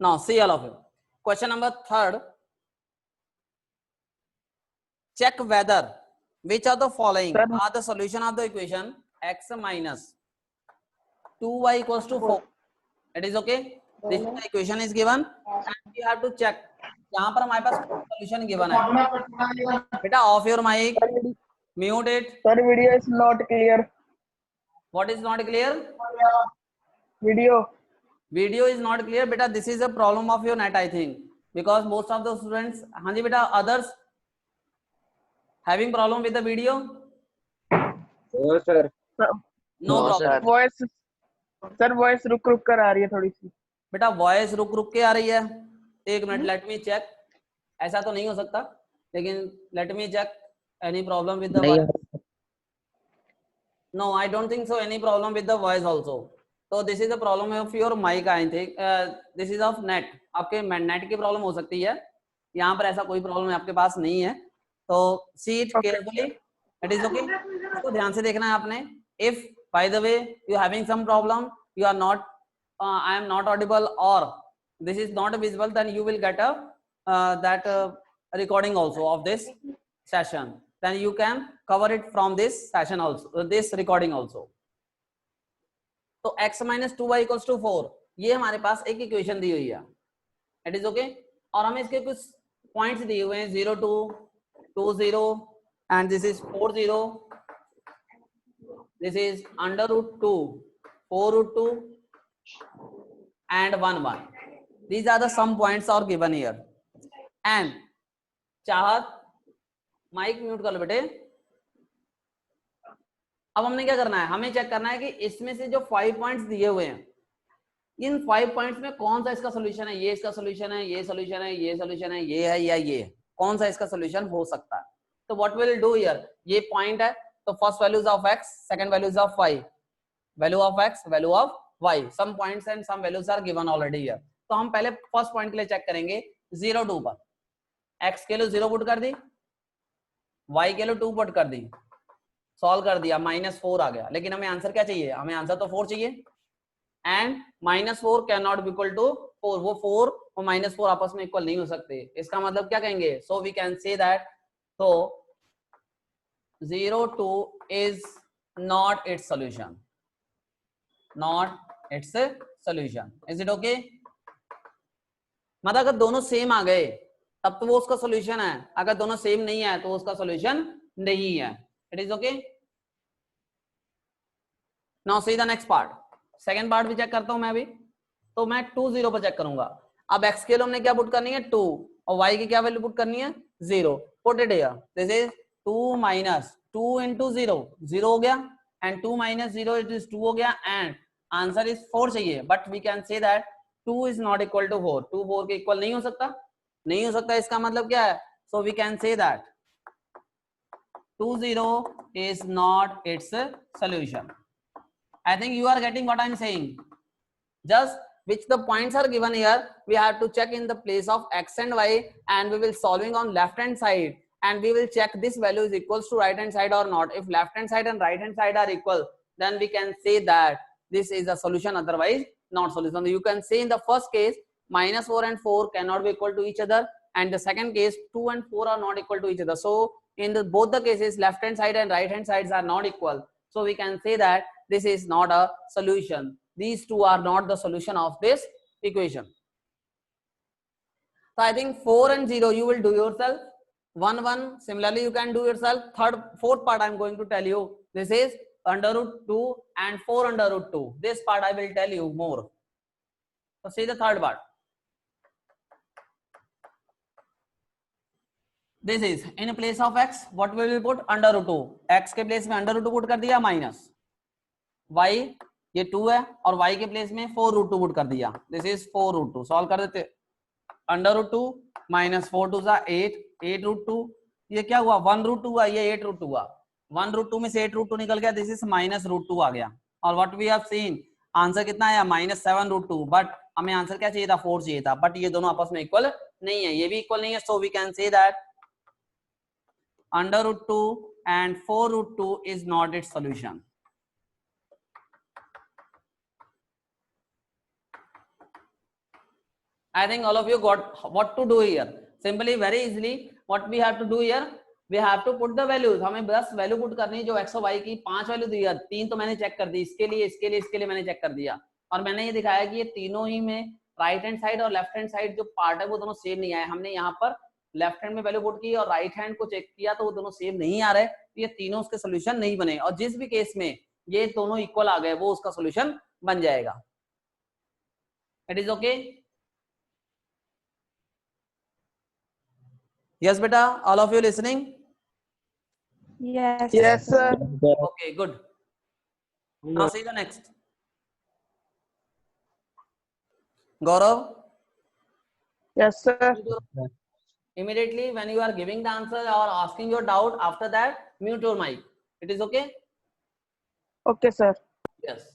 Now see all of you. Question number 3. Check whether which of the following are the solution of the equation x minus 2y equals to 4. It is okay. This is the equation is given and we have to check. यहाँ पर हमारे पास solution given है. बेटा off your mic, mute it. Sir, video is not clear. What is not clear? Video is not clear. Beta, this is a problem of your net, I think, because most of the students, हाँ जी बेटा, others having problem with the video. No sir. No problem. Voice रुक कर आ रही है थोड़ी सी. बेटा voice रुक के आ रही है. एक मिनट, लेट मी चेक. ऐसा तो नहीं हो सकता, लेकिन let me check. Any problem with the voice? No, I don't think so any problem with the voice also. तो this is the problem of your mic, I think. This is off net. आपके net की प्रॉब्लम हो सकती है. यहाँ पर ऐसा कोई प्रॉब्लम आपके पास नहीं है. तो see it carefully. It is okay. इसको ध्यान से देखना है आपने. If by the way you having some problem, you are not, I am not audible or this is not visible, then you will get a that recording also of this session. Then you can cover it from this session also, this recording also. तो x minus 2y equals to 4, ये हमारे पास एक equation दी हुई है. It is okay. और हमें इसके कुछ पॉइंट्स दिए हुए हैं, 0 2 2 0 and this is 4 0. This is under root 2 4 root 2 and 1 1. These are the some points are given here. And चाहत, माइक म्यूट कर लो बेटे. अब हमने क्या करना है, हमें चेक करना है कि इसमें से जो 5 पॉइंट्स दिए हुए हैं, इन 5 पॉइंट्स में कौन सा इसका सोल्यूशन है. ये इसका सोल्यूशन है, ये सोल्यूशन है, ये सोल्यूशन है, ये है या ये, कौन सा इसका सोल्यूशन हो सकता है. तो व्हाट विल डू हियर, ये पॉइंट है, तो first values of x, second values of y, value of x, value of y, some points and some values are given already here. तो हम पहले फर्स्ट पॉइंट के लिए चेक करेंगे. 0 2 पर x के लिए 0 पुट कर दी, y के लिए 2 पुट कर दी, सॉल्व कर दिया, -4 आ गया. लेकिन हमें आंसर क्या चाहिए, हमें आंसर तो 4 चाहिए. And -4 cannot be equal to 4. वो 4 और -4 आपस में इक्वल नहीं हो सकते. इसका मतलब क्या कहेंगे, so we can say that, तो 0 2 is not its solution. Not its solution. Is it okay? मतलब अगर दोनों सेम आ गए तब तो वो उसका सॉल्यूशन है, अगर दोनों सेम नहीं है तो उसका सॉल्यूशन नहीं है. It is okay. Now see the next part. Second part भी चेक करता हूं मैं अभी. तो मैं 2 0 पर चेक करूंगा. अब x के लिए हमने क्या पुट करनी है, 2, और y की क्या वैल्यू पुट करनी है, 0. Put it here. This is 2 minus 2 into 0, 0 हो गया, एंड 2 minus 0 इट इज 2 हो गया, एंड आंसर इज 4 चाहिए. But we can say that 2 is not equal to 4. 2 4 के इक्वल नहीं हो सकता, नहीं हो सकता. इसका मतलब क्या है, so we can say that 2 0 is not its solution. I think you are getting what I am saying. Just which the points are given here, we have to check in the place of x and y, and we will solving on left hand side, and we will check this value is equals to right hand side or not. If left hand side and right hand side are equal, then we can say that this is a solution, otherwise not solution. You can say in the first case -4 and 4 cannot be equal to each other, and the second case 2 and 4 are not equal to each other. So in both the cases left hand side and right hand sides are not equal, so we can say that this is not a solution. These two are not the solution of this equation. So I think 4 and 0 you will do yourself. 1 1 similarly you can do yourself. Fourth part I am going to tell you. This is under root 2 and 4 under root 2. This part I will tell you more. So see the third part. This is in place of x, what will we put, under root 2. x के place में under root 2 put कर दिया, minus y, ये 2 है, और y के place में 4 root 2 put कर दिया. This is 4 root 2. सॉल्व कर देते. under root 2 minus 4 2 8, 8 root 2, ये क्या हुआ, 1 root 2 हुआ, ये 8 root 2 हुआ. 1 root 2 में से 8 root 2 निकल गया. दिस इज माइनस रूट 2 आ गया. और what we have seen, answer कितना आया, -7 root 2. बट हमें आंसर क्या चाहिए था, 4 चाहिए था. बट ये दोनों आपस में इक्वल नहीं है, ये भी इक्वल नहीं है. So we can say that under root 2 and 4 root 2 is not its solution. I think all of you got what to do here. Simply, very easily, what we have to do here, we have to put the values. हमें बस value put करनी है जो x और y की 5 value दी है, 3 तो मैंने चेक कर दी, इसके लिए इसके लिए इसके लिए मैंने चेक कर दिया, और मैंने ये दिखाया कि ये तीनों ही में राइट हैंड साइड और लेफ्ट हैंड साइड जो पार्ट है वो दोनों सेम नहीं आए। हमने यहाँ पर लेफ्ट हैंड में वैल्यू पुट की और राइट हैंड को चेक किया तो वो दोनों सेम नहीं आ रहे, तो ये तीनों उसके सोल्यूशन नहीं बने, और जिस भी केस में ये दोनों इक्वल आ गए वो उसका सोल्यूशन बन जाएगा। It is okay? Yes, beta. All of you listening? Yes. Yes, sir. Okay, good. Now see the next. Gaurav? Yes, sir. Immediately when you are giving the answer or asking your doubt, after that, mute your mic. It is okay? Okay, sir. Yes.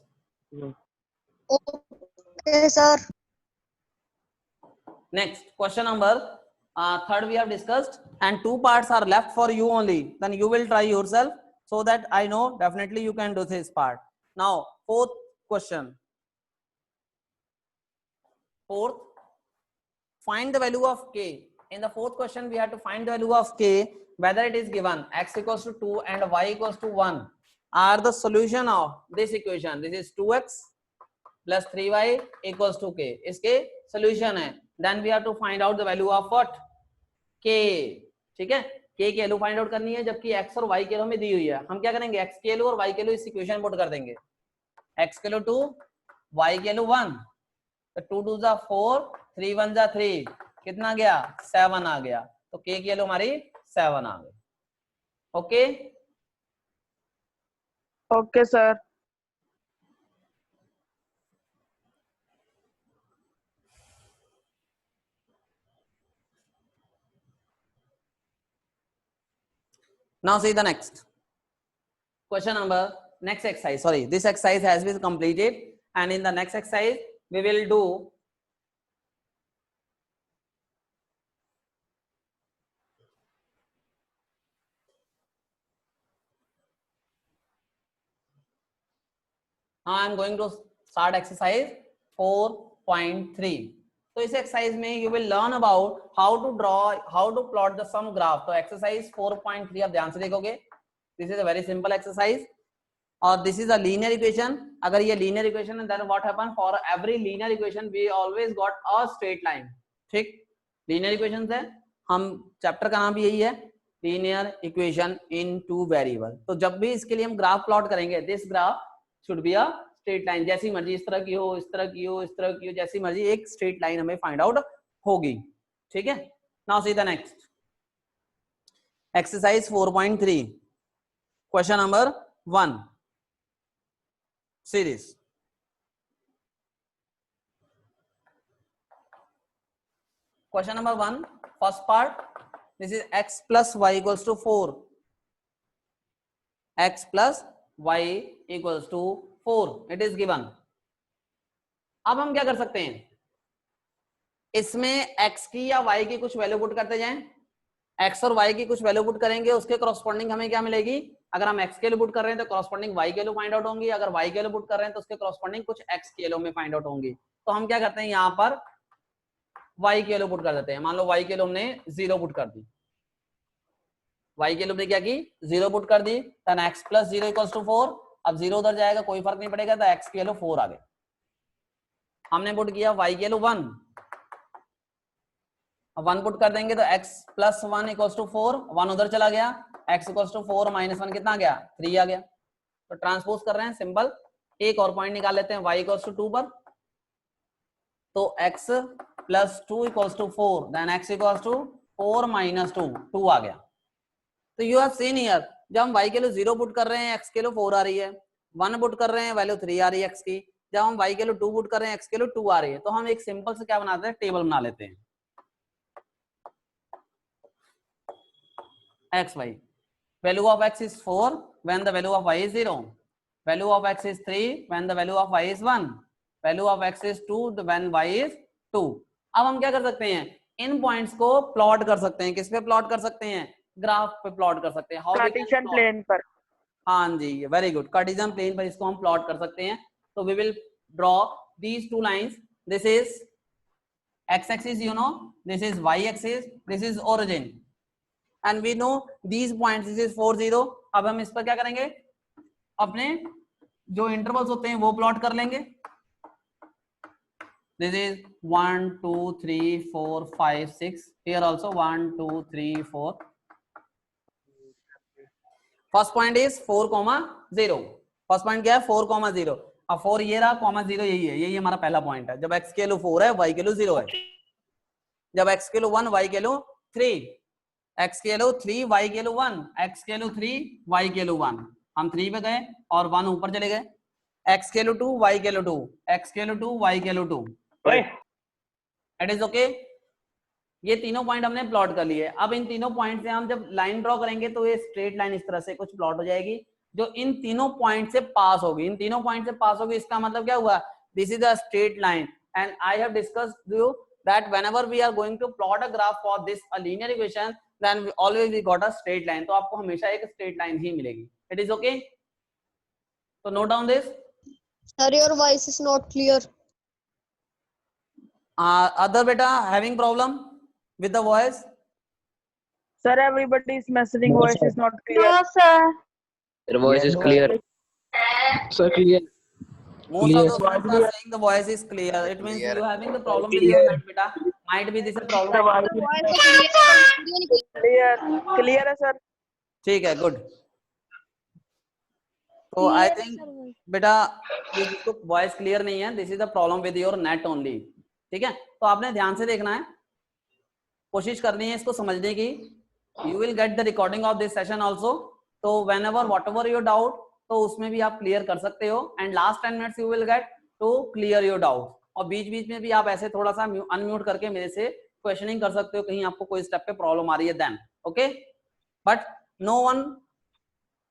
Okay, sir. Next, question number third we have discussed, and 2 parts are left for you only. Then you will try yourself, so that I know definitely you can do this part. Now, fourth question. Fourth, find the value of k. In the fourth question, we have to find the value of k, whether it is given x equals to 2 and y equals to 1 are the solution of this equation. This is 2x plus 3y equals to k. इसके solution है. Then we have to find out the value of what? k. ठीक है, k की value find out करनी है, जबकि x और y की वैल्यू हमें दी हुई है। हम क्या करेंगे, x की वैल्यू और y की वैल्यू इस इक्वेशन पुट कर देंगे। x की वैल्यू 2, y की वैल्यू 1, तो 2 2 जा 4, 3 1 जा 3, कितना गया 7 आ गया, तो k की वैल्यू हमारी 7 आ गई। Okay? Okay, sir. Now see the next question number, next exercise. Sorry, this exercise has been completed, and in the next exercise we will do now I am going to start exercise 4.3. तो इस exercise में you will learn about how to draw, how to plot the sum graph. तो exercise 4.3 आप ध्यान से देखोगे, this is a very simple exercise, और this is a linear equation. अगर ये linear equation है, then what happen, for every linear equation we always got a straight line. ठीक, linear equations है, हम चैप्टर का नाम भी यही है, linear equation in two variable. तो जब भी इसके लिए हम ग्राफ प्लॉट करेंगे, this graph should be a straight line, जैसी मर्जी इस तरह की हो, इस तरह की हो, इस तरह की हो, जैसी मर्जी एक स्ट्रेट लाइन हमें फाइंड आउट होगी। ठीक है, now see the next exercise 4.3 question number 1 series. Question number 1 first part, this is x plus y equals to 4, x plus y equals to 4, it is given. अब हम क्या कर सकते हैं, इसमें x की या y की कुछ वैल्यू पुट करते जाएं, x और y की कुछ वैल्यू पुट करेंगे, उसके करस्पॉन्डिंग हमें क्या मिलेगी, अगर हम x के लिए पुट कर रहे हैं तो करस्पॉन्डिंग y के वैल्यू फाइंड आउट होंगी, अगर y के वैल्यू पुट कर रहे हैं तो उसके करस्पॉन्डिंग कुछ x के वैल्यू में फाइंड आउट होंगी। तो हम क्या करते हैं, यहाँ पर y की वैल्यू पुट कर देते हैं। मान लो y के वैल्यू हमने 0 पुट कर दी, y की वैल्यू ने क्या की 0 पुट कर दी, then x plus 0 equals to 4, अब 0 उधर जाएगा कोई फर्क नहीं पड़ेगा, तो x की वैल्यू 4 आ गई। हमने पुट किया y की वैल्यू 1, अब 1 पुट कर देंगे तो x plus 1 equals to 4, 1 उधर चला गया, x equals to 4 minus 1 कितना आ गया 3 आ गया। तो ट्रांसपोज कर रहे हैं सिंपल, एक और पॉइंट निकाल लेते हैं y equals to 2 पर, तो x plus 2 equals to 4, then x equals to 4 minus 2, 2 आ गया। तो यू हैव सीन हियर, जब हम y के लिए 0 पुट कर रहे हैं x के लिए 4 आ रही है, 1 पुट कर रहे हैं वैल्यू 3 आ रही है x की, जब हम y के लिए 2 पुट कर रहे हैं x के लिए 2 आ रही है, तो हम एक सिंपल से क्या बनाते हैं, टेबल बना लेते हैं x y, value of x is 4 when the value of y is 0, value of x is 3 when the value of y is 1, value of x is 2 when y is 2। अब हम क्या कर सकते हैं, इन पॉइंट्स को प्लॉट कर सकते हैं, किस पे प्लॉट कर सकते हैं, ग्राफ पे प्लॉट कर सकते हैं, कार्टेशियन प्लेन पर। हाँ जी, वेरी गुड, कार्टेशियन प्लेन पर इसको हम प्लॉट कर सकते हैं। तो we will draw these two lines, this is x axis you know, this is y axis, this is origin, and we know these points, this is 4 0. अब हम इस पर क्या करेंगे, अपने जो इंटरवल्स होते हैं वो प्लॉट कर लेंगे. This is 1 2 3 4 5 6. Here also 1 2 3 4. First point is 4,0. First point क्या है 4,0. अब 4 ये रहा, कॉमा 0 यही है, यही हमारा पहला पॉइंट है. जब x के वैल्यू 4 है, y के वैल्यू 0 है. जब x के वैल्यू 1, y के वैल्यू 3, x के वैल्यू 3, y के वैल्यू 1, x के वैल्यू 3, y के वैल्यू 1. हम 3 पे गए और 1 ऊपर चले गए. x के वैल्यू 2, y के वैल्यू 2, x के वैल्यू 2, y के वैल्यू 2. It is okay. ये तीनों पॉइंट हमने प्लॉट कर लिए. अब इन तीनों पॉइंट से हम जब लाइन ड्रॉ करेंगे तो ये स्ट्रेट लाइन इस तरह से कुछ प्लॉट हो जाएगी जो इन तीनों पॉइंट से पास होगी. इन तीनों पॉइंट से पास होगी, इसका मतलब क्या हुआ, this is a straight line. And I have discussed you that whenever we are going to plot a graph for this a linear equation, then always we got a straight line. तो आपको हमेशा एक straight line ही मिलेगी. It is okay. तो note down this. Sir your voice is not clear. Other बेटा having problem with the voice? Sir, everybody is messaging voice is not clear. No sir. Your voice is clear. Sir, clear. Most of the students are saying the voice is clear. It means you having the problem with your net beta. Might be this a problem. Clear है sir. ठीक है, good. So I think बेटा ये जिसको voice clear नहीं है, this is the problem with your net only. ठीक है, तो आपने ध्यान से देखना है, कोशिश करनी है इसको समझने की. You will get the recording of this session also. तो whenever whatever your doubt, तो उसमें भी आप क्लियर कर सकते हो. And last 10 minutes you will get to clear your doubt. और बीच बीच में भी आप ऐसे थोड़ा सा अनम्यूट करके मेरे से क्वेश्चनिंग कर सकते हो, कहीं आपको कोई स्टेप पे प्रॉब्लम आ रही है then. Okay, but no one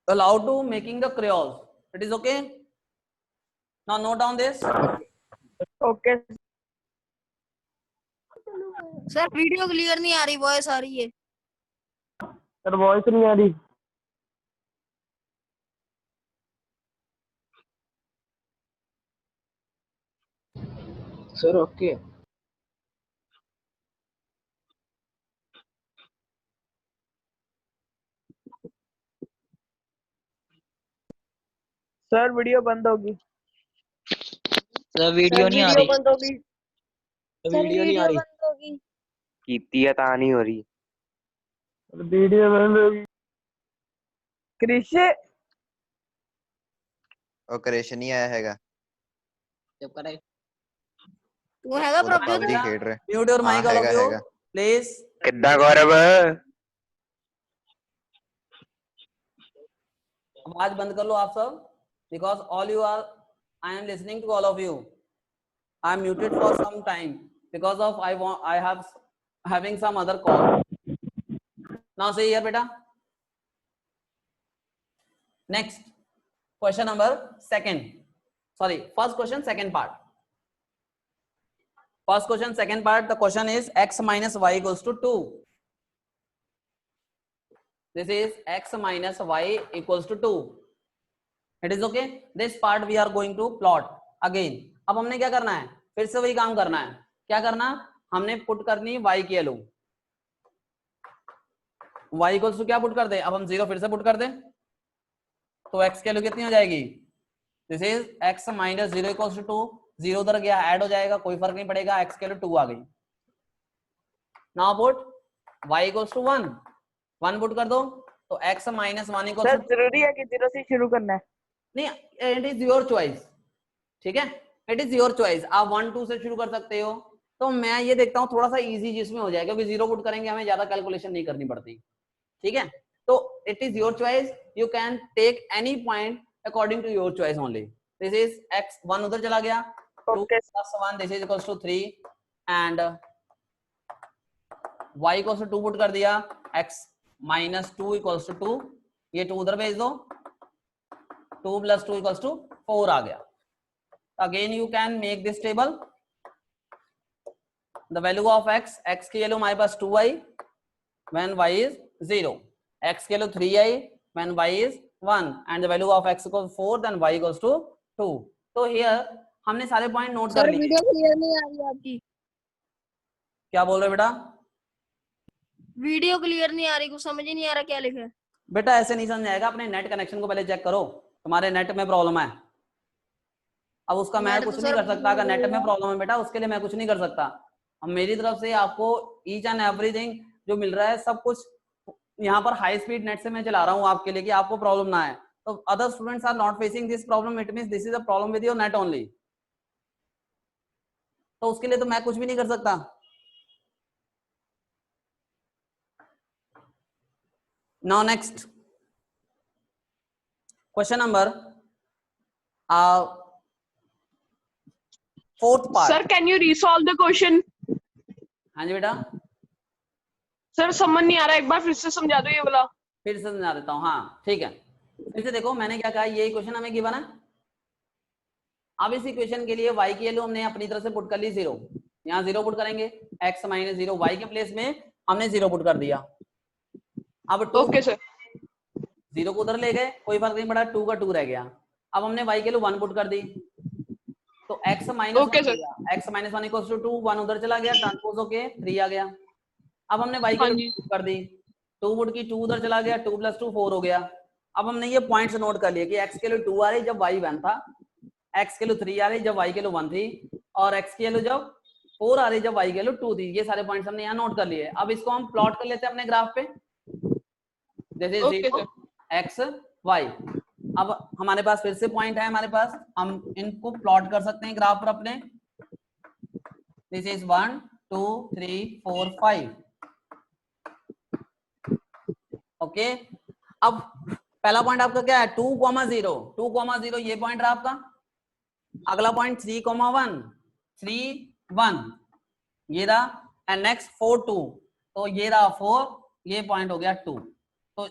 allowed to making the क्रेयोल्स. It is okay. Now note down this. Okay. Sir video clear नहीं आ रही, वॉइस आ रही है. सर वॉइस नहीं आ रही. Sir, okay. सर वीडियो बंद होगी. सर वीडियो नहीं आ रही. बंद होगी. वीडियो नहीं आ रही. बंद होगी. कीती है ता नहीं हो रही. वीडियो बंद होगी. क्रिश ਉਹ ਕ੍ਰਿਸ਼ ਨਹੀਂ ਆਇਆ ਹੈਗਾ. चुप करे. तू हैगा ਉਹ ਤਾਂ प्रभु PUBG ਖੇਡ ਰਿਹਾ. Mute your mic all of you please. किद्दां गौरव. आवाज बंद कर लो आप सब, because all you are, I am listening to all of you. I am muted for some time because of I have having some other call. Now say here बेटा. Next question number second, sorry first question second part. First question, second part. The question is x minus y equals to 2. This is x minus y equals to 2. It is okay. This part we are going to plot again. अब हमने क्या करना है, फिर से वही काम करना है. क्या करना, हमने पुट करनी y की वैल्यू. y इक्वल्स टू क्या पुट कर दे, अब हम 0 फिर से पुट कर दें तो x की वैल्यू कितनी हो जाएगी. This is x minus 0 equals to 2. 0 उधर गया, ऐड हो जाएगा, कोई फर्क नहीं पड़ेगा. x के लिए 2 आ गई. Now put y equals to 1. 1 put कर दो तो x minus 1 equals sir to, जरूरी है कि 0 से शुरू करना है. नहीं, इट इज योर चॉइस. ठीक है, इट इज योर चॉइस. आप 1 2 से शुरू कर सकते हो. तो मैं ये देखता हूँ थोड़ा सा इजी जिसमें हो जाएगा, क्योंकि 0 पुट करेंगे हमें ज्यादा कैलकुलेशन नहीं करनी पड़ती. ठीक है, तो it is your choice. You can take any point according to your choice only. This is x 1 उधर चला गया, 2 plus 1, this is equals to 3, and y equals to 2 put कर दिया. x minus 2 equals to 2. ये 2 उधर भेज दो. 2 plus 2 equals to 4 आ गया. Again you can make this table. The value of x की वैल्यू हमारे पास 2i when y is 0. x की value 3i when y is 1, and the value of x equals 4, then y equals to 2. तो here हमने सारे point note कर लिए. Video clear नहीं आ रही आपकी. क्या बोल रहे हो बेटा? वीडियो क्लियर नहीं आ रही, कुछ समझ ही नहीं आ रहा क्या लिखा है। बेटा ऐसे नहीं समझ आएगा, अपने नेट कनेक्शन को पहले चेक करो, तुम्हारे नेट में प्रॉब्लम है। अब उसका मैं नेट तो कुछ नहीं सर कर सकता, अगर नेट में प्रॉब्लम है बेटा उसके लिए मैं कुछ नहीं कर सकता। अब मेरी तरफ से आपको ईच एंड एवरीथिंग जो मिल रहा है सब कुछ यहाँ पर हाई स्पीड नेट से मैं चला रहा हूँ आपके लिए कि आपको प्रॉब्लम ना आए। तो other students are not facing this problem, it means this is a problem with your net only. तो उसके लिए तो मैं कुछ भी नहीं कर सकता। Now next question number 4th part. Sir can you resolve the question? हाँ जी बेटा, सर समझ नहीं आ रहा, एक बार फिर से समझा दो ये वाला। फिर से समझा देता हूँ। हाँ ठीक है, फिर से देखो मैंने क्या कहा, ये क्वेश्चन हमें गिवन है। अब इस इक्वेशन के लिए y की वैल्यू हमने अपनी तरफ से पुट कर ली 0, यहाँ 0 पुट करेंगे, x माइनस 0 y के प्लेस में हमने 0 पुट कर दिया। अब 2 ओके सर। 0 को उधर ले गए, कोई फर्क नहीं पड़ा, 2 का 2 रह गया। अब हमने y के लिए 1 पुट कर दी, तो x minus okay sir. x minus 1 equals to 2, 1 उधर चला गया, ट्रांसपोज होके 3 आ गया। अब हमने y के हाँ लिए जी। 2 कर दी, 2 पुट की, 2 उधर चला गया, 2 प्लस 2 4 हो गया। अब हमने ये पॉइंट्स नोट कर लिए कि x के लिए 2 आ रही जब y 1 था, x के लिए 3 आ रही जब y के लिए 1 थी, और x के लिए जब 4 आ रही जब y के लिए 2 थी। ये सारे पॉइंट्स हमने यहाँ नोट कर लिए। अब इसको हम प्लॉट कर लेते हैं अपने ग्राफ पे, जैसे ओके 0 x y। अब हमारे पास फिर से पॉइंट है हमारे पास, हम इनको प्लॉट कर सकते हैं ग्राफ पर अपने। This is 1 2 3 4 5। ओके, अब पहला पॉइंट आपका क्या है, 2,0, 2,0 ये पॉइंट रहा आपका। अगला पॉइंट 3,1, 3 1 ये रहा, एंड नेक्स्ट 4 2, तो ये रहा 4, ये पॉइंट हो गया 2। तो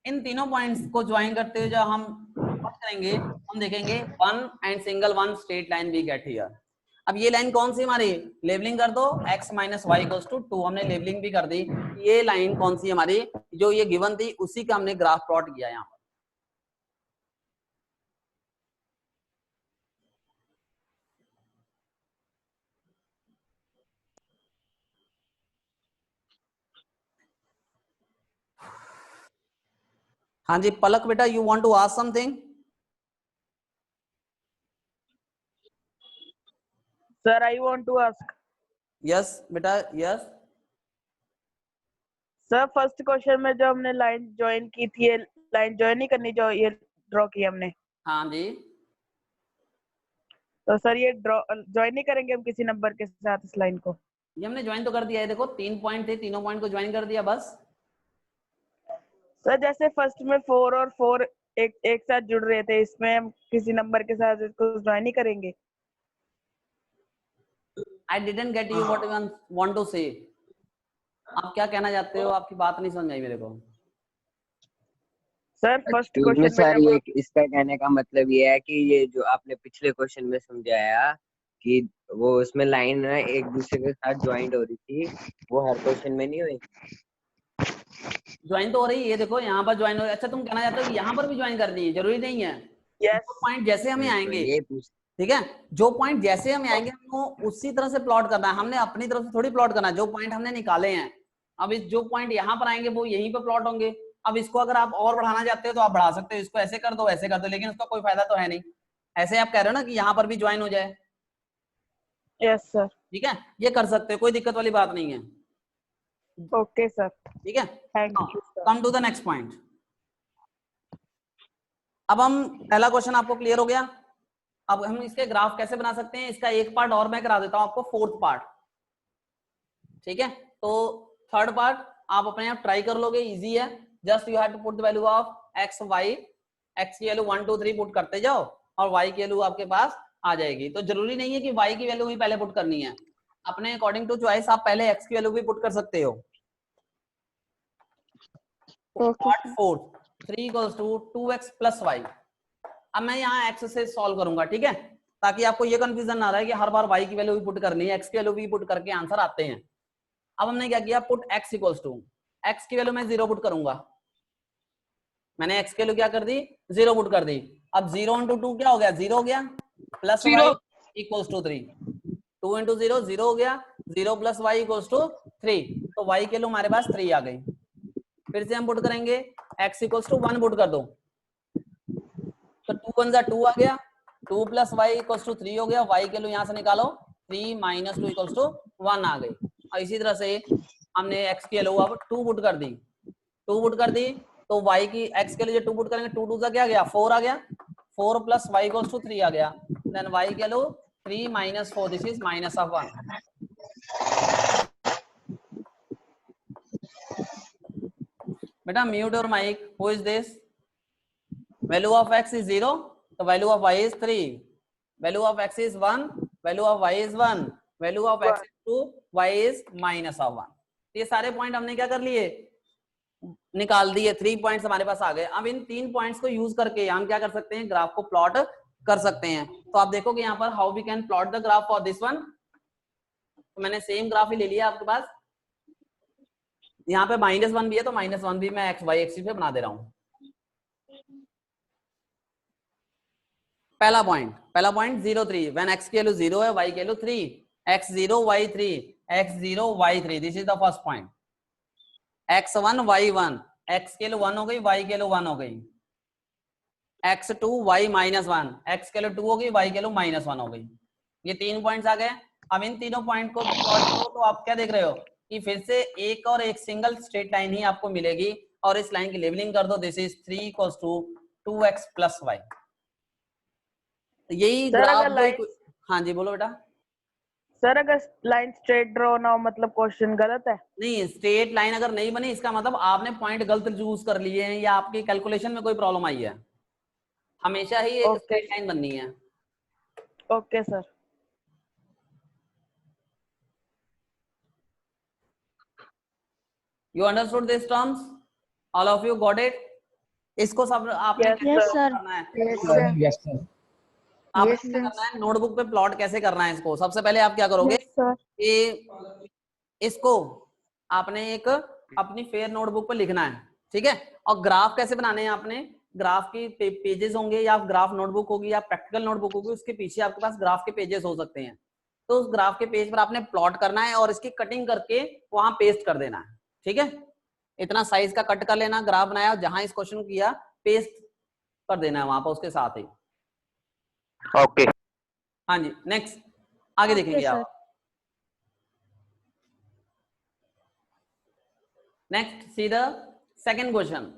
इन तीनों पॉइंट्स को ज्वाइन करते हुए जब हम बात करेंगे, हम देखेंगे 1 and single 1 straight line we get here. अब ये लाइन कौन सी हमारी, लेबलिंग कर दो, x minus y equals to 2, हमने लेबलिंग भी कर दी। ये लाइन कौन सी हमारी, जो ये गिवन थी उसी का हमने ग्राफ प्लॉट किया यहाँ पर। हाँ जी पलक बेटा, you want to ask something? Sir I want to ask. Yes बेटा यस। सर फर्स्ट क्वेश्चन में जो हमने लाइन ज्वाइन की थी, ये लाइन ज्वाइन नहीं करनी जो ये ड्रॉ की हमने, हाँ जी, तो सर ये ड्रॉ ज्वाइन नहीं करेंगे हम किसी नंबर के साथ इस लाइन को? ये हमने ज्वाइन तो कर दिया है, देखो 3 पॉइंट थे, तीनों पॉइंट को ज्वाइन कर दिया बस। सर जैसे फर्स्ट में 4 और 4 एक साथ जुड़ रहे थे, इसमें हम किसी नंबर के साथ इसको ज्वाइन नहीं करेंगे? I didn't get you what you want to say. आप क्या कहना चाहते हो, आपकी बात नहीं समझ आई मेरे को। Sir first Excuse me, question sir में ये इसका कहने का मतलब ये है कि ये जो आपने पिछले क्वेश्चन में समझाया कि वो उसमें लाइन एक दूसरे के साथ ज्वाइंट हो रही थी, वो हर क्वेश्चन में नहीं हुई। ज्वाइन तो हो रही है, ये देखो यहाँ पर ज्वाइन हो रही है। अच्छा तुम कहना चाहते हो कि यहाँ पर भी ज्वाइन करनी है, जरूरी नहीं है। यस पॉइंट जैसे हमें तो आएंगे, ये पूछ ठीक है, जो पॉइंट जैसे हमें आएंगे हमको उसी तरह से प्लॉट करना है, हमने अपनी तरफ से थोड़ी प्लॉट करना है। जो पॉइंट हमने निकाले हैं, अब इस जो पॉइंट यहाँ पर आएंगे वो यहीं पर प्लॉट होंगे। अब इसको अगर आप और बढ़ाना चाहते हो तो आप बढ़ा सकते हो, इसको ऐसे कर दो ऐसे कर दो, लेकिन उसका कोई फायदा तो है नहीं। ऐसे आप कह रहे हो ना कि यहाँ पर भी ज्वाइन हो जाए, यस सर। ठीक है, ये कर सकते हो, कोई दिक्कत वाली बात नहीं है। ओके सर, ठीक है, thank you sir. Come to the next point. अब हम पहला क्वेश्चन आपको क्लियर हो गया। अब हम इसके ग्राफ कैसे बना सकते हैं, इसका एक पार्ट और मैं करा देता हूं आपको, 4th पार्ट। ठीक है, तो 3rd पार्ट आप अपने आप ट्राई कर लोगे, इजी है। Just you have to put the value of x y, x की वैल्यू 1 2 3 पुट करते जाओ और वाई की वैल्यू आपके पास आ जाएगी। तो जरूरी नहीं है कि वाई की वैल्यू ही पहले पुट करनी है, अपने अकॉर्डिंग टू चॉइस आप पहले एक्स की वैल्यू भी पुट कर सकते हो। Part 4 3 equals to 2x plus y. अब मैं यहाँ x से सॉल्व करूंगा, ठीक है, ताकि आपको ये कंफ्यूजन ना रहे कि हर बार y की वैल्यू भी पुट करनी है, x की वैल्यू भी पुट करके आंसर आते हैं। अब हमने क्या किया, put x equals to, x की वैल्यू मैं 0 पुट करूंगा, मैंने x की वैल्यू क्या कर दी, 0 पुट कर दी। अब 0 इंटू 2 क्या हो गया, 0 हो गया, plus y equals to 3, 2 into 0 0 हो गया, 0 प्लस वाई इक्वल्स टू 3, तो y की वैल्यू हमारे पास 3 आ गई। फिर से हम पुट करेंगे, x इक्वल्स टू 1 पुट कर दो, तो 2 1 जा 2 आ गया, 2 प्लस वाई इक्वल्स टू 3 हो गया, y की वैल्यू यहाँ से निकालो, 3 माइनस 2 इक्वल्स टू 1 आ गई। और इसी तरह से हमने x की वैल्यू अब 2 पुट कर दी, 2 पुट कर दी, तो y की x के लिए 2 पुट करेंगे, 2 2 का क्या गया 4 आ गया, 4 प्लस वाई इक्वल्स टू 3 आ गया, देन y की value 3 minus 4, this is minus of 1। बेटा mute your mic, who is this? Value of x is 0, तो value of y is 3, value of x is 1, value of y is 1, value of x is 2, y is minus of 1। ये सारे point हमने क्या कर लिए, निकाल दिए, 3 points हमारे पास आ गए। अब इन 3 पॉइंट्स को यूज करके हम क्या कर सकते हैं, ग्राफ को प्लॉट कर सकते हैं। तो आप देखोगे यहाँ पर how we can plot the graph for this one. तो मैंने सेम ग्राफ ही ले लिया आपके पास, यहाँ पे -1 भी है, तो -1 भी मैं x y एक्सिस पे बना दे रहा हूँ। पहला पॉइंट 0 3, व्हेन x की वैल्यू 0 है, y की value 3, x0 y3, x0 y3, this is the first point. x1 y1, x के लिए 1 हो गई, y के लिए 1 हो गई, x2 y -1, x के लिए 2 हो गई, y के लिए -1 हो गई। ये 3 पॉइंट्स आ गए। अब इन तीनों पॉइंट को प्लॉट करो, तो आप क्या देख रहे हो कि फिर से एक और एक सिंगल स्ट्रेट लाइन ही आपको मिलेगी, और इस लाइन की लेवलिंग कर दो, this is 3 equals to 2x plus y। यही ग्राफ जो, हाँ जी बोलो बेटा। सर अगर लाइन स्ट्रेट ड्रॉ ना हो मतलब क्वेश्चन गलत है? नहीं, स्ट्रेट लाइन अगर नहीं बनी इसका मतलब आपने पॉइंट गलत चूज कर लिए हैं, या आपकी कैलकुलेशन में कोई प्रॉब्लम आई है। हमेशा ही एक स्ट्रेट लाइन बननी है। Okay sir. You understood these terms? All of you got it? इसको सब आपने Yes, कैसे sir. करना है? Yes, sir. आपने क्या करना है, नोटबुक पे प्लॉट कैसे करना है इसको। सबसे पहले आप क्या करोगे कि इसको आपने एक अपनी फेयर नोटबुक पे लिखना है, ठीक है। और ग्राफ कैसे बनाने हैं आपने, ग्राफ की पेजेस होंगे, या ग्राफ नोटबुक होगी या प्रैक्टिकल नोटबुक होगी, उसके पीछे आपके पास ग्राफ के पेजेस हो सकते हैं। तो उस ग्राफ के पेज पर आपने प्लॉट करना है और इसकी कटिंग करके वहां पेस्ट कर देना है, ठीक है। इतना साइज का कट कर लेना, ग्राफ बनाया, जहां इस क्वेश्चन को किया पेस्ट कर देना है वहां पर उसके साथ ही। ओके हाँ जी, नेक्स्ट आगे देखेंगे आप। Next see the second question.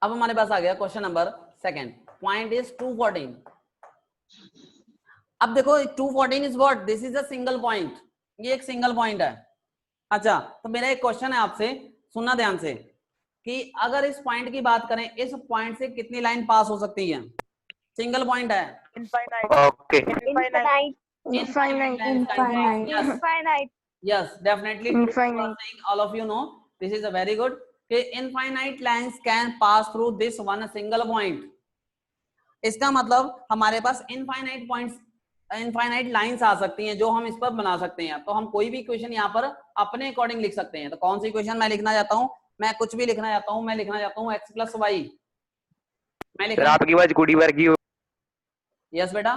अब हमारे पास आ गया question number second. Point is 214। अब देखो 214 is what, this is a single point, ये एक सिंगल पॉइंट है। अच्छा, तो मेरा एक क्वेश्चन है आपसे, सुनना ध्यान से, कि अगर इस पॉइंट की बात करें, इस पॉइंट से कितनी लाइन पास हो सकती है? सिंगल पॉइंट है। Infinite. Okay Infinite. Yes, definitely true. You are saying, all of you know, this is a very good. Infinite lines can pass through this one single point. इसका मतलब हमारे पास infinite points, infinite lines आ सकती हैं जो हम इस पर बना सकते हैं। तो हम कोई भी इक्वेशन यहाँ पर अपने अकॉर्डिंग लिख सकते हैं। तो कौन सी इक्वेशन मैं लिखना चाहता हूँ, मैं कुछ भी लिखना चाहता हूँ, मैं लिखना चाहता हूँ x प्लस वाई। मैं लिख रहा हूँ, आपकी आवाज गुडी वर्गी हो। यस बेटा,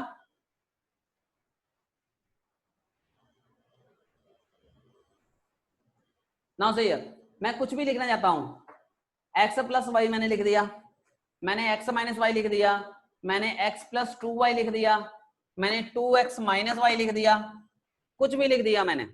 नाउ सही है। मैं कुछ भी लिखना चाहता हूं, x प्लस वाई मैंने लिख दिया, मैंने x माइनस वाई लिख दिया, मैंने x प्लस 2y लिख दिया, मैंने 2x माइनस वाई लिख दिया, कुछ भी लिख दिया मैंने,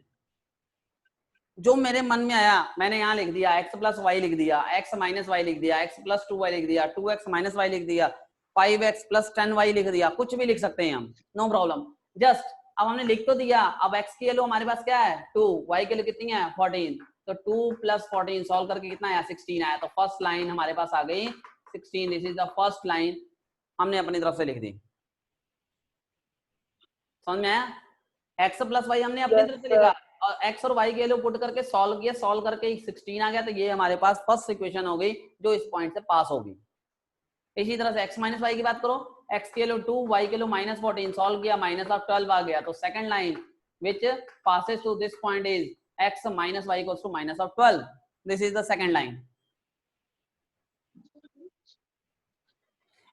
जो मेरे मन में आया मैंने यहाँ लिख दिया। x प्लस वाई लिख दिया, x माइनस वाई लिख दिया, x प्लस 2y लिख दिया, 2x माइनस वाई लिख दिया, 5x प्लस 10y लिख दिया, कुछ भी लिख सकते हैं हम, नो प्रॉब्लम। जस्ट अब हमने लिख तो दिया। अब x की वैल्यू हमारे पास क्या है 2, y के लिए कितनी है 14, तो 2 प्लस 14 सॉल्व करके कितना आया 16 आया। तो फर्स्ट लाइन हमारे पास आ गई 16, this is the first line, हमने अपनी तरफ से लिख दी। समझ में आया? x प्लस वाई हमने अपनी तरफ से लिखा और x और y के वैल्यू पुट करके सॉल्व किया, सॉल्व करके 16 आ गया। तो ये हमारे पास फर्स्ट इक्वेशन हो गई जो इस पॉइंट से पास होगी। इसी तरह से x माइनस वाई की बात करो, x की वैल्यू 2, y की वैल्यू -14, सॉल्व किया -12 आ गया। तो second line which passes to this point is x minus y equals to -12. This is the second line.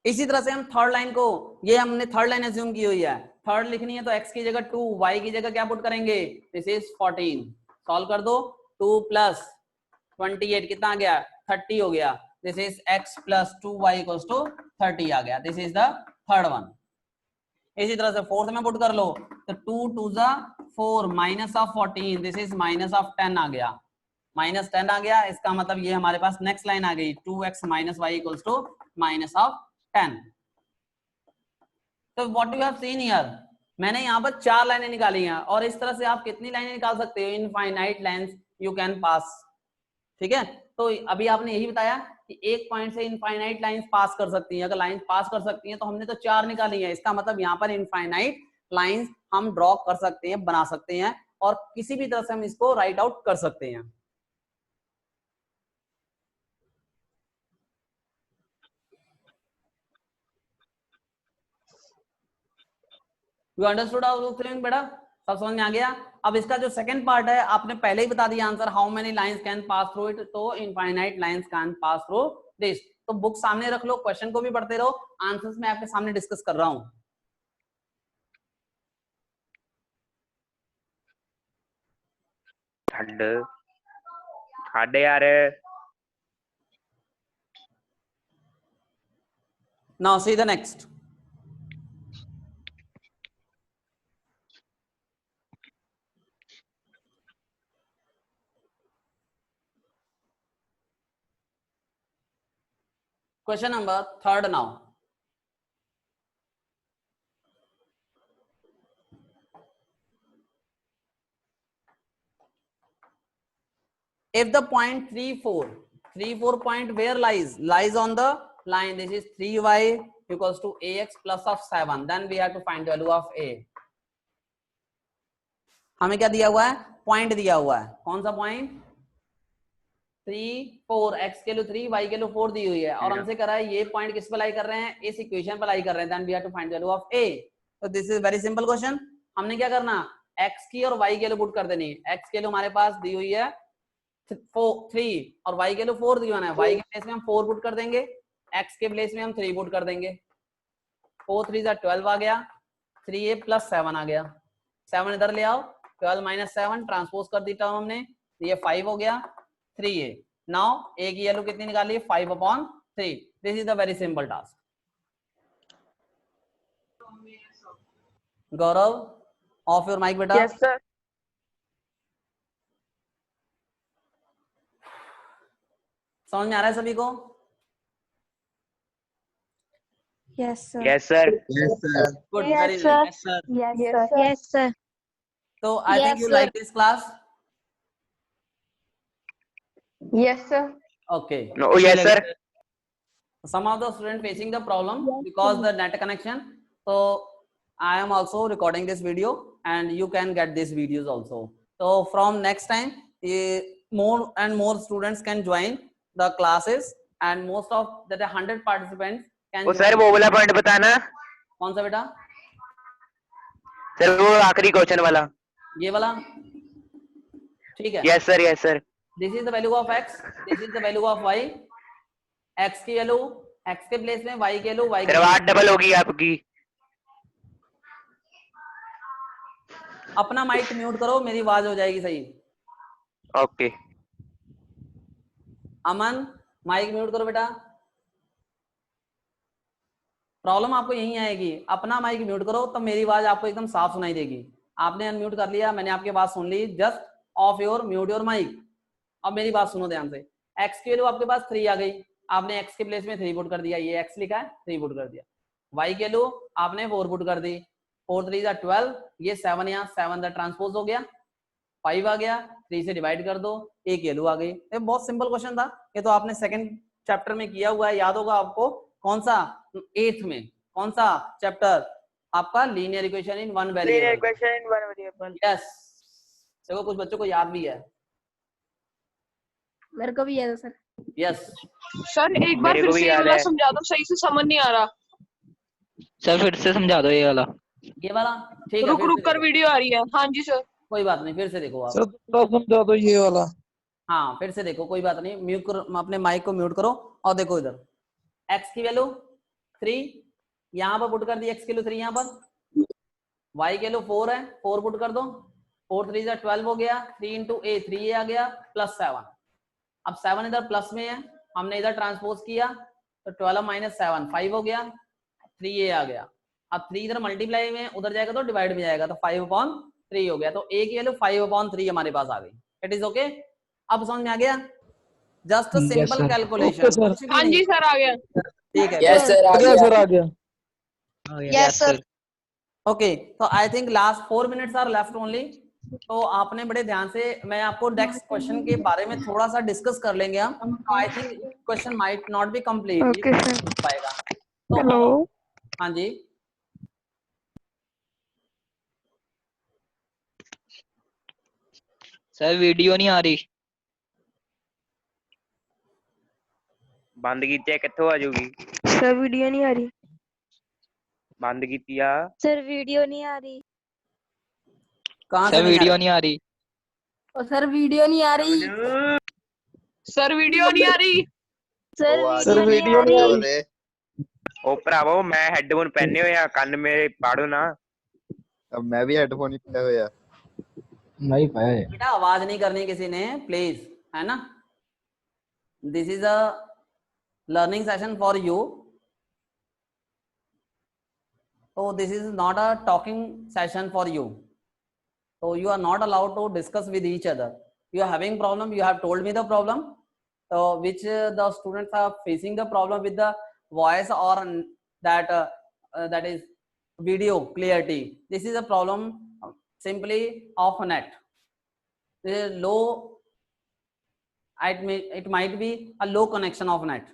इसी तरह से हम थर्ड लाइन को, ये हमने थर्ड लाइन एज्यूम की हुई है, थर्ड लिखनी है तो x की जगह 2, y की जगह क्या पुट करेंगे, दिस इज 14, सॉल्व कर दो, 2 + 28 कितना आ गया, 30 हो गया, दिस इज x + 2y = 30 आ गया, this is the third one. इसी तरह से फोर्थ में पुट कर लो, तो 2 × 2 = 4 -14, दिस इज -10 आ गया, -10 आ गया, इसका मतलब ये हमारे पास नेक्स्ट लाइन आ गई, 2x - y = -10। तो what you have seen here, मैंने यहाँ पर 4 लाइनें निकाली हैं, और इस तरह से आप कितनी लाइनें निकाल सकते हो, infinite lines you can pass. ठीक है, तो अभी आपने यही बताया कि एक पॉइंट से इनफाइनाइट लाइंस पास कर सकती हैं, अगर लाइंस पास कर सकती हैं तो हमने तो 4 निकाली है, इसका मतलब यहाँ पर इनफाइनाइट लाइंस हम ड्रॉ कर सकते हैं, बना सकते हैं, और किसी भी तरह से हम इसको राइट आउट कर सकते हैं। You understood how to think बेटा, सब समझ में आ गया। अब इसका जो सेकंड पार्ट है आपने पहले ही बता दिया answer, how many lines can pass through it, तो infinite lines can pass through this. तो बुक सामने रख लो, क्वेश्चन को भी पढ़ते रहो, आंसर्स मैं आपके सामने डिस्कस कर रहा हूं। हड्डे यार, now see the next. Question number 3 now. If the point 34 point where lies on the line, this is 3y equals to ax plus of 7, then we have to find the value of a. हमें क्या दिया हुआ है, point दिया हुआ है, कौन सा पॉइंट, 3, 4, x के लिए 3, y के लिए 4 दी हुई है, और हमसे कह रहा है ये पॉइंट किस पे लाई कर रहे हैं, इस इक्वेशन पे लाई कर रहे हैं, then we have to find the value of a। तो this is very simple question. हमने क्या करना, x की और y के लिए पुट कर देनी, x के लिए हमारे पास दी हुई है 3 और y के लिए 4 दी हुई है, y के प्लेस में हम 4 पुट कर देंगे, x के प्लेस में हम 3 पुट कर देंगे, 4 × 3 = 12 आ गया, 3a + 7 आ गया, 7 इधर ले आओ, 12 - 7 ट्रांसपोज कर दी टर्म हमने, ये 5 हो गया, 3a। नाउ a की वैल्यू कितनी निकाली, 5/3। This is the very simple task. Gaurav, off your mic बेटा। Yes sir. समझ में आ रहा है सभी को? Yes, sir. Yes sir, good, Yes, very sir. Nice. Yes, sir. Yes, sir. So I think you like this class. Yes, sir. Okay. No yes sir, Some of the students facing the problem because the net connection. So I am also recording this video and you can get these videos also. So from next time, more and more students can join the classes and most of the 100 participants can वो join. Sir वो वाला point बताना, कौन सा बेटा? Sir वो आखिरी question वाला। ये वाला, ठीक है। Yes sir, yes sir. This is the value of x, this is the value of y. x की वैल्यू x के प्लेस में, y की वैल्यू y सर बात डबल होगी आपकी। अपना माइक म्यूट करो, मेरी आवाज हो जाएगी सही। ओके, अमन, माइक म्यूट करो बेटा। प्रॉब्लम आपको यहीं आएगी, अपना माइक म्यूट करो तो मेरी आवाज आपको एकदम साफ सुनाई देगी। आपने अनम्यूट कर लिया, मैंने आपकी बात सुन ली, just off your mute your mic. अब मेरी बात सुनो ध्यान से, x की वैल्यू आपके पास 3 आ गई, आपने x के प्लेस में 3 पुट कर दिया, ये x लिखा है 3 पुट कर दिया। y की वैल्यू आपने 4 पुट कर दी, 4 × 3 = 12, ये 7 यहाँ 7 द ट्रांसपोज हो गया, 5 आ गया, 3 से डिवाइड कर दो, एक वैल्यू आ गई। ये बहुत सिंपल क्वेश्चन था, ये तो आपने सेकंड चैप्टर में किया हुआ है, याद होगा आपको। कौन सा, 8th में, कौन सा चैप्टर आपका, linear equation in one linear variable. Equation in one variable. Yes, देखो कुछ बच्चों को याद भी है। मेरे को भी याद है सर। यस सर एक बार मेरे फिर को भी से ये याद वाला है। समझा दो, सही से समझ नहीं आ रहा। सर फिर से समझा दो ये वाला। ये वाला ठीक है, रुक फिर रुक से कर देखो। वीडियो आ रही है। हाँ जी सर। कोई बात नहीं, फिर से देखो आप। सर थोड़ा समझा दो ये वाला। हाँ फिर से देखो, कोई बात नहीं, म्यूट करो, अपने माइक को म्यूट करो और देखो इधर। x की वैल्यू 3 यहाँ पर पुट कर दी, x की वैल्यू 3 यहाँ पर, y की वैल्यू 4 है, 4 पुट कर दो, 4 3 12 हो गया, 3 इंटू a 3a आ गया प्लस 7। अब 7 इधर प्लस में है, हमने इधर ट्रांसपोज किया तो 12 माइनस 7 5 हो गया, 3a आ गया। अब 3 इधर मल्टीप्लाई में उधर जाएगा तो डिवाइड में जाएगा, तो 5/3 हो गया, तो a की वैल्यू 5/3 हमारे पास आ गई। It is okay. अब समझ में आ गया? Just Yes, simple sir. Calculation. Okay, sir. हाँ जी सर आ गया। ठीक है। यस सर, आ आ गया गया। सर, आ गया। Yes sir. ओके, तो I think last 4 minutes are left only. तो आपने बड़े ध्यान से, मैं आपको नेक्स्ट क्वेश्चन के बारे में थोड़ा सा डिस्कस कर लेंगे हम। I think question might not be complete, Okay, sir. पाएगा तो। Hello. हाँ जी, सर वीडियो नहीं आ रही। ਬੰਦ ਕੀਤੀ ਆ ਕਿੱਥੋਂ ਆ ਜਾਊਗੀ? सर वीडियो नहीं आ रही। ਬੰਦ ਕੀਤੀ ਆ। सर वीडियो नहीं आ रही। कहाँ से सर नहीं आ वीडियो रहा? नहीं आ रही। और सर वीडियो नहीं आ रही। सर वीडियो नहीं आ रही। सर वीडियो नहीं आ रही। ਉਹ ਭਰਾਵੋ ਮੈਂ ਹੈੱਡਫੋਨ ਪਹਿਨੇ ਹੋਏ ਆ, ਕੰਨ ਮੇਰੇ ਪਾੜੋ ਨਾ। अब मैं भी हेडफोन ही पाया हुआ। नहीं पाया है। बेटा आवाज नहीं करनी किसी ने, प्लीज, है ना। This is a learning session for you, so this is not a talking session for you, so you are not allowed to discuss with each other. You are having problem, you have told me the problem, so which the students are facing the problem with the voice or that that is video clarity. This is a problem simply of net. There is low, it might be a low connection of net.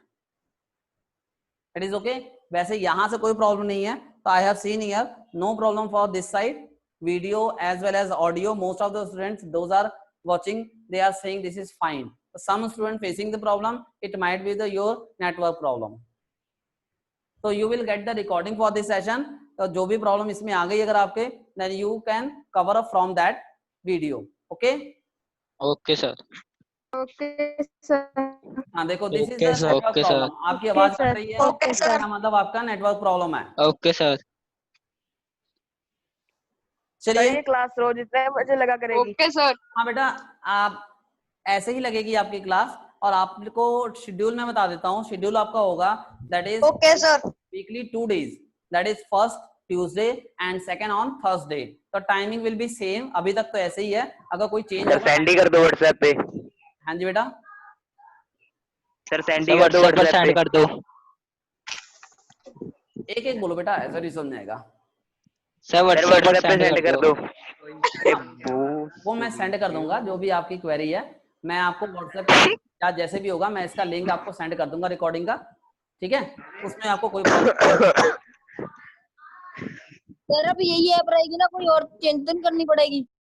It is okay. वैसे यहाँ से कोई problem नहीं है, तो I have seen here no problem for this side, video as well as audio. Most of the students those are watching, they are saying this is fine. Some student facing the problem, it might be the your network problem. So you will get the recording for this session. तो जो भी problem इसमें आ गई अगर आपके, then you can cover up from that video. Okay? Okay sir. Okay, sir. हाँ देखो, this is Okay, the sir. network Okay, sir. problem. आपकी Okay, आवाज sir. कट रही है, Okay, sir. इसका मतलब आपका नेटवर्क प्रॉब्लम है। Okay sir. सर चलिए, ये क्लास रोज इतने बजे लगा करेगी? Okay, sir. हाँ बेटा, आप ऐसे ही लगेगी आपकी क्लास, और आपको शेड्यूल में बता देता हूँ। शेड्यूल आपका होगा that is Okay, sir. Weekly 2 days, that is first Tuesday and second on Thursday. तो टाइमिंग विल बी सेम, अभी तक तो ऐसे ही है, अगर कोई चेंज सर सेंड ही कर दो व्हाट्सएप पे। हाँ जी बेटा, सर सेंड सर ही कर दो व्हाट्सएप पर व्हाट्सएप सेंड पे। कर दो। एक एक बोलो बेटा, ऐसा नहीं समझ आएगा। सर सर व्हाट्सएप पर व्हाट्सएप पे सेंड सेंड कर कर दो। दो। ए बू। वो मैं सेंड कर दूंगा, जो भी आपकी क्वेरी है मैं आपको व्हाट्सएप पे या जैसे भी होगा मैं इसका लिंक आपको सेंड कर दूंगा रिकॉर्डिंग का, ठीक है? उसमें आपको कोई प्रॉब्लम। सर अब यही ऐप रहेगी ना, कोई और चेंज तो नहीं करनी पड़ेगी?